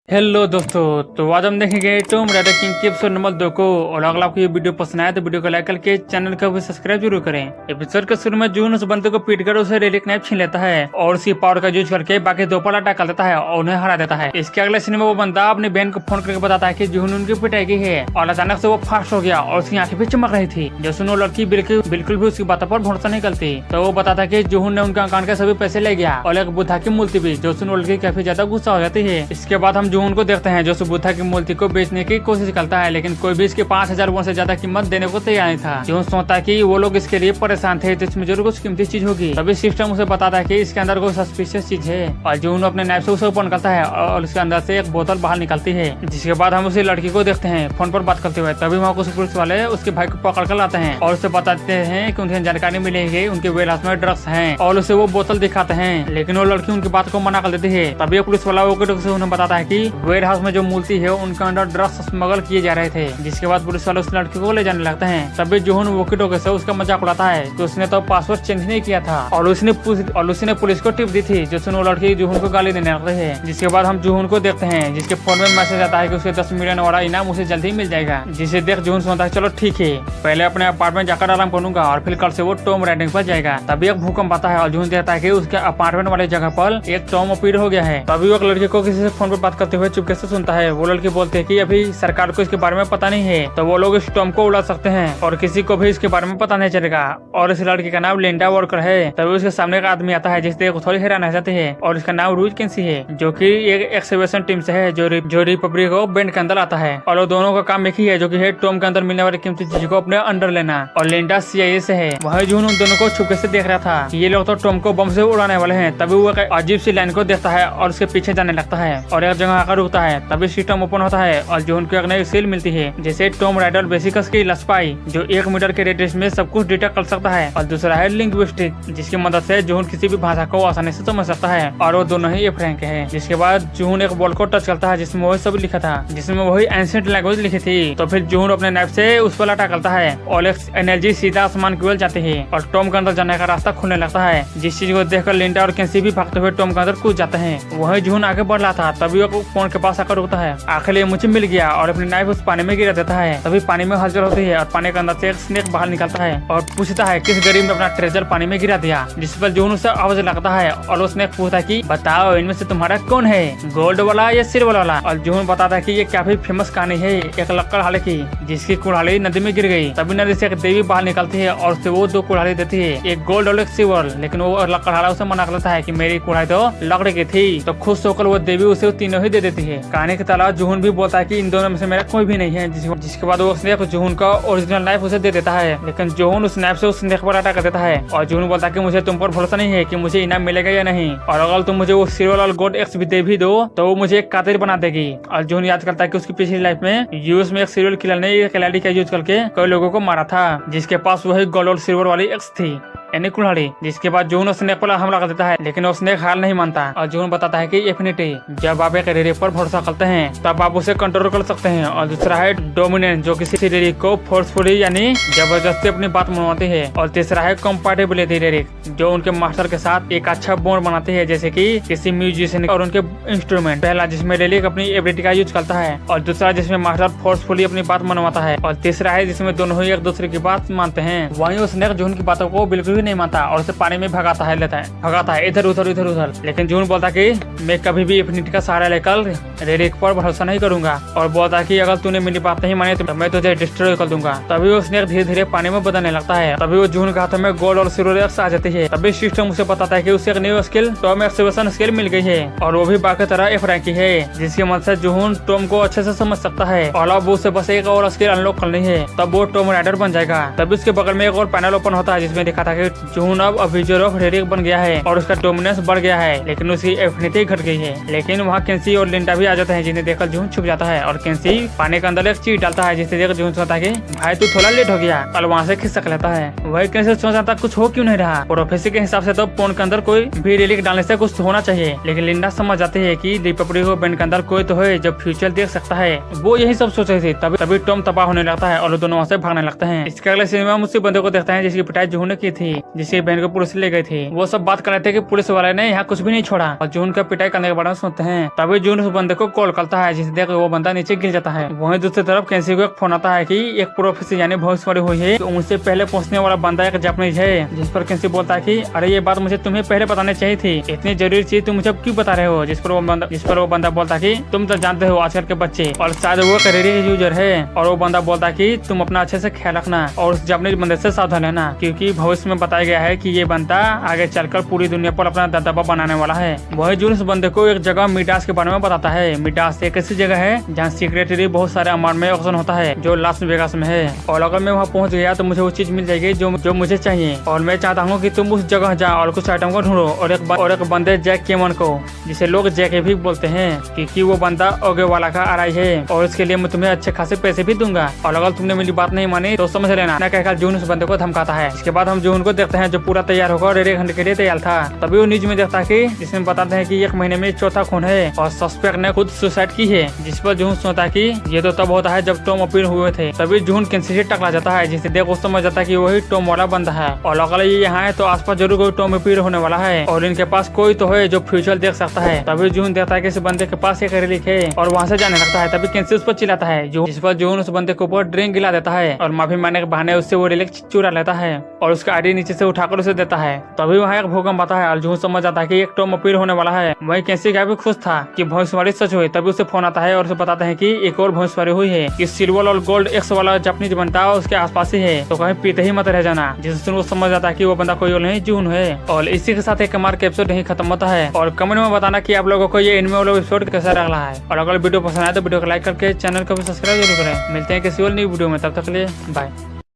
Hello दोस्तों, तो आज हम देखेंगे टॉम राइडर किंग के एपिसोड नंबर 2 को। और अगर आपको ये वीडियो पसंद आया तो वीडियो को लाइक करके चैनल को भी सब्सक्राइब जरूर करें। एपिसोड के शुरू में जून उस बंदे को पीट कर उसे रेलिक नाइफ छीन लेता है और उसकी पावर का यूज करके बाकी दो पर अटैक कर देता है और उन्हें हरा देता है। इसके अगले सीन में वो बंदा अपनी बहन को फोन करके बताता है कि जून उनकी पिटाई की है और अचानक से वो फास्ट हो गया और उसकी आंखें भी चमक रही थी। जो सुनो लड़की बिल्कुल भी उसकी बातों पर भरोसा नहीं करती, तो वो बताता है कि जून ने उनका अकाउंट के सभी पैसे ले गया और एक बुद्धा की मूर्ति भी। जो सुनो लड़की काफी ज्यादा गुस्सा हो जाती है। इसके बाद हम जून को देखते हैं जो बुद्धा की मूर्ति को बेचने की कोशिश करता है, लेकिन कोई भी इसके 5000 वोन से ज्यादा कीमत देने को तैयार नहीं था। जो सोचता कि वो लोग इसके लिए परेशान थे, जिसमें जरूर कुछ कीमती चीज होगी। तभी सिस्टम उसे बताता है कि इसके अंदर कोई सस्पिशियस चीज है और जून अपने नाइफ से उसे ओपन करता है और उसके अंदर से एक बोतल बाहर निकलती है। जिसके बाद हम उसी लड़की को देखते हैं फोन पर बात करते हुए। तभी वहाँ कुछ पुलिस वाले उसके भाई को पकड़ कर लाते हैं और उसे बताते हैं कि उन्हें जानकारी मिलेगी उनके वेयरहाउस में ड्रग्स हैं और उसे वो बोतल दिखाते हैं, लेकिन वो लड़की उनकी बात को मना कर देती है। तभी पुलिस वाला से उन्हें बताता है कि वेयरहाउस में जो मूर्ति है उनके अंदर ड्रग्स स्मगल किए जा रहे थे। जिसके बाद पुलिस वाले उस लड़की को ले जाने लगते हैं। तभी जोहन वोकी-टोकी से उसका मजाक उड़ाता है कि उसने तो पासवर्ड चेंज नहीं किया था और उसने पुलिस को टिप दी थी। जो सुनो लड़की जोहन को गाली देने लगती है। जिसके बाद हम जोहन को देखते हैं जिसके फोन में मैसेज आता है कि उसे 10 मिलियन वाला इनाम उसे जल्दी ही मिल जाएगा। जिसे देख जोहन सोचता है चलो ठीक है, पहले अपने अपार्टमेंट जाकर आराम करूंगा और फिर कल से वो टॉम राइडिंग पर जाएगा। तभी एक भूकंप आता है और जोहन देखता है कि उसके अपार्टमेंट वाली जगह पर एक टॉम अपीड हो गया है। तभी वो एक लड़की को किसी से फोन पर बात करते हुए चुपके से सुनता है। वो लड़की बोलती है कि अभी सरकार को इसके बारे में पता नहीं है, तो वो लोग इस टॉम को उड़ा सकते हैं और किसी को भी इसके बारे में पता नहीं चलेगा। और इस लड़की का नाम लिंडा वॉकर है। तभी उसके सामने एक आदमी आता है जिससे थोड़ी हैरान रह जाती है और इसका नाम रूज किंसी है, जो कि एक एक्सकवेशन टीम से है जो रिपब्लिक ऑफ बैंड के अंदर आता है। और वो दोनों का काम एक ही है, जो कि है टॉम के अंदर मिलने वाली कीमती चीज को अपने अंडर लेना। और लिंडा CIA से है। वही जून उन दोनों को छुपके से देख रहा था कि ये लोग तो टॉम को बम से उड़ाने वाले हैं। तभी वो एक अजीब सी लाइन को देखता है और उसके पीछे जाने लगता है और एक जगह आकर रुकता है। तभी सिस्टम ओपन होता है और जून को एक नई स्किल मिलती है, जैसे Tom rider basic skill spy, जो 1 मीटर के रेडियस में सब कुछ डिटेक्ट कर सकता है। और दूसरा है लिंग्विस्टिक, जिसकी मदद से जून किसी भी भाषा को आसानी से समझ सकता है। और वो दोनों ही F रैंक है। जिसके बाद जून एक बॉल को टच करता है जिसमें वही सब लिखा था, जिसमें वही एंशिएंट लैंग्वेज लिखी थी। तो फिर जून अपने नाइफ से उस पर अटैक करता है और एनर्जी सीधा आसमान की ओर जाती है और टॉम के अंदर जाने का रास्ता खुलने लगता है। जिस चीज को देखकर लिंडा और किंसी भी भागते हुए टॉम के अंदर कूद जाते हैं। वही जून आगे बढ़ रहा था। तभी वो फोन के पास आकर रुकता है। आखिर मुझे मिल गया और अपनी नाइफ उस पानी में गिरा देता है। तभी पानी में हलचल होती है और पानी के अंदर से एक स्नेक बाहर निकलता है और पूछता है किस गरीब ने अपना ट्रेजर पानी में गिरा दिया। जिस पर जून उससे आवाज लगता है और वो स्नेक पूछता है कि बताओ इनमें से तुम्हारा कौन है, गोल्ड वाला या सिल्वर वाला। और जून बताता है कि ये काफी फेमस कहानी है एक लकड़हारे की, जिसकी कुल्हाड़ी नदी में गिर गई। तभी नदी से एक देवी बाहर निकलती है और उससे वो 2 कुल्हाड़ी देती है, एक गोल्ड और एक सिल्वर। लेकिन वो लकड़हारा उसे मना करता है कि मेरी कुल्हाड़ी तो लकड़ी की थी। तो खुश होकर वो देवी उसे तीनों ही दे देती है। कहानी के तालाब जून भी बोलता है कि इन दोनों में से मेरा कोई भी नहीं है। जिसके बाद वो स्नेक जून का ओरिजिनल नाइफ उसे दे देता है, लेकिन जून उस नाइफ से उस स्नेक पर अटैक कर देता है। और जून बोलता है कि मुझे तुम पर भरोसा नहीं है कि मुझे इनाम मिलेगा या नहीं, और अगर तुम मुझे वो सिल्वर और गोल्ड एक्स भी दे भी दो तो वो मुझे एक कातिल बना देगी। और जून याद करता है कि उसकी पिछली लाइफ में यूएस में एक सीरियल किलर ने एक खिलाड़ी का यूज करके कई लोगों को मारा था, जिसके पास वही गोल्ड और सिल्वर वाली एक्स थी, यानी कुल्हाड़ी। जिसके बाद जून स्नेक पर हमला कर देता है, लेकिन वो स्नेक हार नहीं मानता। और जून बताता है कि एफिनिटी, जब आप एक रेडिक पर भरोसा करते हैं तब आप उसे कंट्रोल कर सकते हैं। और दूसरा है डोमिनेंस, जो किसी रेडिक को फोर्सफुली यानी जबरदस्ती अपनी बात मनवाती है। और तीसरा है कंपैटिबिलिटी रेडिक, जो उनके मास्टर के साथ एक अच्छा बॉन्ड बनाती है, जैसे कि किसी म्यूजिशियन और उनके इंस्ट्रूमेंट। पहला जिसमें रेडिक अपनी एबिलिटी का यूज करता है, और दूसरा जिसमें मास्टर फोर्सफुली अपनी बात मनवाता है, और तीसरा है जिसमें दोनों ही एक दूसरे की बात मानते हैं। वहीं स्नेक जून की बातों को बिल्कुल नहीं मानता और उसे पानी में भगाता है इधर उधर। लेकिन जून बोलता कि मैं कभी भी एफिनिटी का सहारा लेकर रेडिक पर भरोसा नहीं करूंगा, और बोलता कि अगर तूने मेरी बात नहीं मानी तो मैं तुझे डिस्ट्रॉय कर दूंगा। तभी वो स्नेक धीरे धीरे पानी में बदलने लगता है। तभी वो जून के हाथों में गोल्ड और सिल्वर एक्स आ जाती है। तभी सिस्टम उसे बताता है कि उसे एक न्यू स्किल टॉम एक्सकवेशन स्किल मिल गई है और वो भी बाकी तरह F रैंक की है, जिसकी मदद से जून टॉम को अच्छे से समझ सकता है। और अब उसे बस एक और स्किल अनलॉक करनी है, तब वो टॉम राइडर बन जाएगा। तभी उसके बगल में एक और पैनल ओपन होता है जिसमें दिखा था कि जून अब अब्यूजर ऑफ रेडिक बन गया है और उसका डोमिनेंस बढ़ गया है, लेकिन उसकी एफिनिटी घट गई है। लेकिन वहाँ किंसी और लिंडा भी आ जाते हैं, जिन्हें देखकर जून छुप जाता है। और किंसी पानी के अंदर एक चीज डालता है, जिससे देख जून सोचता है कि भाई तू थोड़ा लेट हो गया, और वहाँ से खिसक लेता है। वही किंसी सोचता कुछ हो क्यों नहीं रहा। प्रोफेसर के हिसाब से तो फोन के अंदर कोई भी रेलिक डालने से कुछ होना चाहिए, लेकिन लिंडा समझ जाती है कि रिपब्लिक ऑफ बैंड के अंदर कोई तो है जो फ्यूचर देख सकता है। वो यही सब सोच रही थी। तभी टॉम तबाह होने लगता है और दोनों वहाँ से भागने लगते हैं। इसके अगले सीन में हम उसी बंदे को देखते हैं जिसकी पिटाई जून ने की थी। जिसकी बहन को पुलिस ले गई थी। वो सब बात कर रहे थे कि पुलिस वाले ने यहाँ कुछ भी नहीं छोड़ा और जून का पिटाई करने के बारे में सुनते हैं। तभी जून उस बंदे को कॉल करता है, जिसे देख वो बंदा नीचे गिर जाता है। वहीं दूसरी तरफ कैंसी को एक फोन आता है कि एक प्रोफेसर यानी भविष्यवाणी हुई है, तो उनसे पहले पहुंचने वाला बंदा एक जापानीज है। जिस पर कैंसी बोलता है कि अरे ये बात मुझे तुम्हें पहले बतानी चाहिए थी, इतनी जरूरी चीज तुम मुझे क्यों बता रहे हो। जिस पर वो बंदा बोलता है कि तुम तो जानते हो आजकल के बच्चे, और शायद वो करेरी यूजर है। और वो बंदा बोलता है कि तुम अपना अच्छे से ख्याल रखना और उस जापानीज बंदे से सावधान रहना, क्योंकि भविष्य में बताया गया है कि ये बंदा आगे चलकर पूरी दुनिया पर अपना दबदबा बनाने वाला है। वही जून उस बंदे को एक जगह मिडास के बारे में बताता है। मिडास एक ऐसी जगह है जहाँ सीक्रेटली बहुत सारे अमाउंट में ऑक्शन होता है, जो लास वेगास में है। और अगर मैं वहाँ पहुँच गया तो मुझे वो चीज मिल जाएगी जो मुझे चाहिए। और मैं चाहता हूँ कि तुम उस जगह जाओ और कुछ आइटम को ढूंढो और एक बंदे जैक केमन को, जिसे लोग जैक भी बोलते हैं, क्योंकि वो बंदा ओगे वाला का आराई है और इसके लिए मैं तुम्हें अच्छे खासे पैसे भी दूंगा। और अगर तुमने मेरी बात नहीं मानी तो समझ लेना। न कहकर जून उस बंदे को धमकाता है। इसके बाद हम जून को देखते हैं जो पूरा तैयार होकर रेडी घंटे के लिए तैयार था। तभी वो न्यूज में देखता है कि जिसमें बताते हैं कि 1 महीने में चौथा खून है और सस्पेक्ट ने खुद सुसाइड की है। जिस पर जून सोचता है कि ये तो तब होता है जब टॉम अपील हुए थे। तभी जून कैंसी से टकरा जाता है, जिसे देख उस समझ जाता है कि वही टॉम वाला बंदा है। और अगर ये यहाँ है तो आसपास जरूर कोई टॉम अपील होने वाला है और इनके पास कोई तो है जो फ्यूचर देख सकता है। तभी जून देखता है कि इस बंदे के पास एक रिलीक है और वहाँ से जाने लगता है। तभी कैंसी उस पर चिल्लाता है, जिस पर जून उस बंदे के ऊपर ड्रिंक गिला देता है और माफी मांगने के बहाने उससे वो रिलीक चुरा लेता है और उसका आईडी नीचे से उठाकर उसे देता है। तभी वहाँ एक भूकंप आता है और जून समझ जाता है कि एक टॉम अपील होने वाला है। वही कैंसी का भी खुश था कि भविष्यवाणी सच हुई। तभी उसे फोन आता है और उसे बताते हैं कि एक और भविष्यवाणी हुई है कि सिल्वर और गोल्ड एक्स वाला जापानीज बनता है उसके आसपास ही है, तो कहीं पीते ही मत रह जाना। जिससे वो समझ जाता है कि वो बंदा कोई और नहीं जून है। और इसी के साथ एक कमाल का एपिसोड नहीं खत्म होता है। और कमेंट में बताना कि आप लोगों को ये एनिमे वाला एपिसोड कैसा लग रहा है। और अगर वीडियो पसंद आए तो वीडियो को लाइक करके चैनल को भी सब्सक्राइब जरूर करें। मिलते हैं किसी और नई वीडियो में, तब तक के लिए बाय।